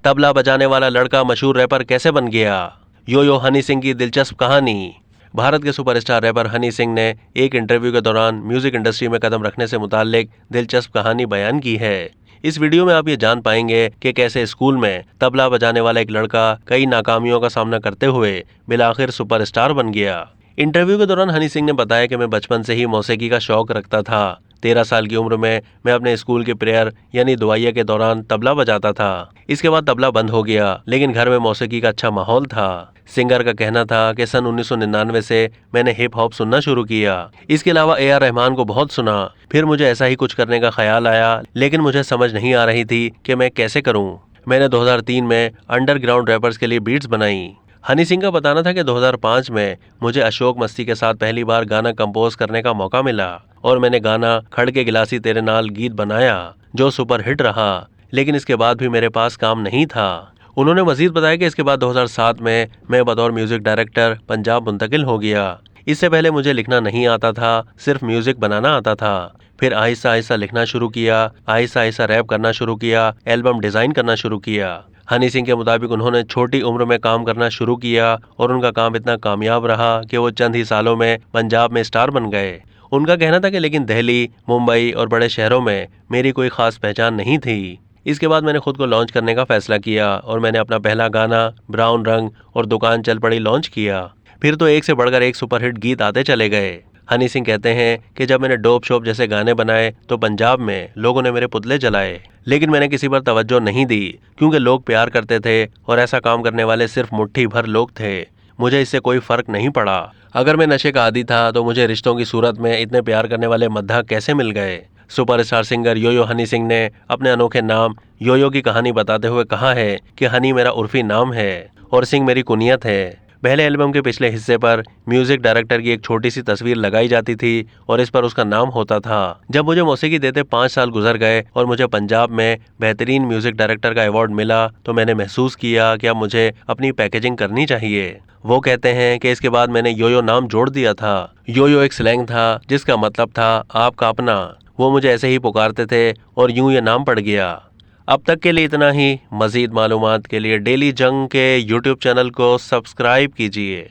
तबला बजाने वाला लड़का मशहूर रैपर कैसे बन गया? यो हनी सिंह की दिलचस्प कहानी। भारत के सुपरस्टार रैपर हनी सिंह ने एक इंटरव्यू के दौरान म्यूजिक इंडस्ट्री में कदम रखने से मुताल्लिक दिलचस्प कहानी बयान की है। इस वीडियो में आप ये जान पाएंगे कि कैसे स्कूल में तबला बजाने वाला एक लड़का कई नाकामियों का सामना करते हुए बिलाखिर सुपरस्टार बन गया। इंटरव्यू के दौरान हनी सिंह ने बताया कि मैं बचपन से ही मौसीकी का शौक रखता था। 13 साल की उम्र में मैं अपने स्कूल के प्रेयर यानी दुआइया के दौरान तबला बजाता था। इसके बाद तबला बंद हो गया, लेकिन घर में मौसीकी का अच्छा माहौल था। सिंगर का कहना था कि सन 1999 से मैंने हिप हॉप सुनना शुरू किया। इसके अलावा AR रहमान को बहुत सुना। फिर मुझे ऐसा ही कुछ करने का ख्याल आया, लेकिन मुझे समझ नहीं आ रही थी कि मैं कैसे करूं। मैंने 2003 में अंडरग्राउंड रैपर्स के लिए बीट्स बनाई। हनी सिंह का बताना था कि 2005 में मुझे अशोक मस्ती के साथ पहली बार गाना कंपोज करने का मौका मिला और मैंने गाना खड़ के गिलासी तेरे नाल गीत बनाया, जो सुपर हिट रहा। लेकिन इसके बाद भी मेरे पास काम नहीं था। उन्होंने मजीद बताया कि इसके बाद 2007 में मैं बतौर म्यूजिक डायरेक्टर पंजाब मुंतकिल हो गया। इससे पहले मुझे लिखना नहीं आता था, सिर्फ म्यूजिक बनाना आता था। फिर आहिस्ता आहिस्ता लिखना शुरू किया, आहिस्ता आहिस्ता रैप करना शुरू किया, एल्बम डिजाइन करना शुरू किया। हनी सिंह के मुताबिक उन्होंने छोटी उम्र में काम करना शुरू किया और उनका काम इतना कामयाब रहा कि वो चंद ही सालों में पंजाब में स्टार बन गए। उनका कहना था कि लेकिन दिल्ली, मुंबई और बड़े शहरों में मेरी कोई खास पहचान नहीं थी। इसके बाद मैंने खुद को लॉन्च करने का फैसला किया और मैंने अपना पहला गाना ब्राउन रंग और दुकान चल पड़ी लॉन्च किया। फिर तो एक से बढ़कर एक सुपरहिट गीत आते चले गए। हनी सिंह कहते हैं कि जब मैंने डोप शोप जैसे गाने बनाए तो पंजाब में लोगों ने मेरे पुतले जलाए, लेकिन मैंने किसी पर तवज्जो नहीं दी क्योंकि लोग प्यार करते थे और ऐसा काम करने वाले सिर्फ मुट्ठी भर लोग थे। मुझे इससे कोई फर्क नहीं पड़ा। अगर मैं नशे का आदी था तो मुझे रिश्तों की सूरत में इतने प्यार करने वाले मद्दाह कैसे मिल गए? सुपरस्टार सिंगर यो हनी सिंह ने अपने अनोखे नाम यो की कहानी बताते हुए कहा है कि हनी मेरा उर्फी नाम है और सिंह मेरी कुनियत है। पहले एल्बम के पिछले हिस्से पर म्यूजिक डायरेक्टर की एक छोटी सी तस्वीर लगाई जाती थी और इस पर उसका नाम होता था। जब मुझे मौसीकी देते 5 साल गुजर गए और मुझे पंजाब में बेहतरीन म्यूजिक डायरेक्टर का अवार्ड मिला तो मैंने महसूस किया कि अब मुझे अपनी पैकेजिंग करनी चाहिए। वो कहते हैं कि इसके बाद मैंने यो नाम जोड़ दिया था। यो एक स्लैंग था जिसका मतलब था आपका अपना। वो मुझे ऐसे ही पुकारते थे और यूं ये नाम पड़ गया। अब तक के लिए इतना ही। मजीद मालूमात के लिए डेली जंग के YouTube चैनल को सब्सक्राइब कीजिए।